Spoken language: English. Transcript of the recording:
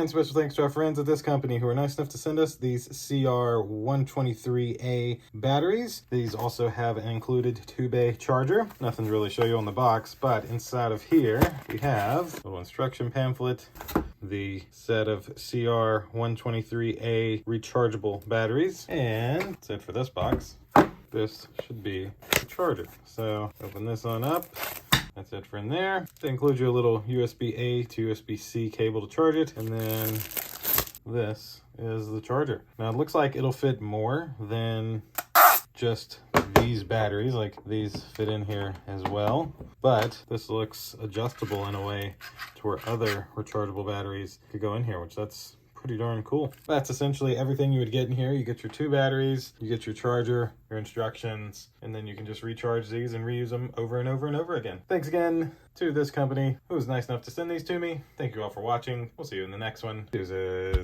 And special thanks to our friends at this company who are nice enough to send us these CR123A batteries. These also have an included 2-bay charger. Nothing to really show you on the box, but inside of here we have a little instruction pamphlet, the set of CR123A rechargeable batteries, and that's it for this box. This should be the charger. So open this on up. That's it for in there. It includes you a little USB-A to USB-C cable to charge it, and then this is the charger. Now it looks like it'll fit more than just these batteries, like these fit in here as well, but this looks adjustable in a way to where other rechargeable batteries could go in here, which that's pretty darn cool. That's essentially everything you would get in here. You get your 2 batteries, you get your charger, your instructions, and then you can just recharge these and reuse them over and over and over again. Thanks again to this company who was nice enough to send these to me. Thank you all for watching. We'll see you in the next one. Deuces.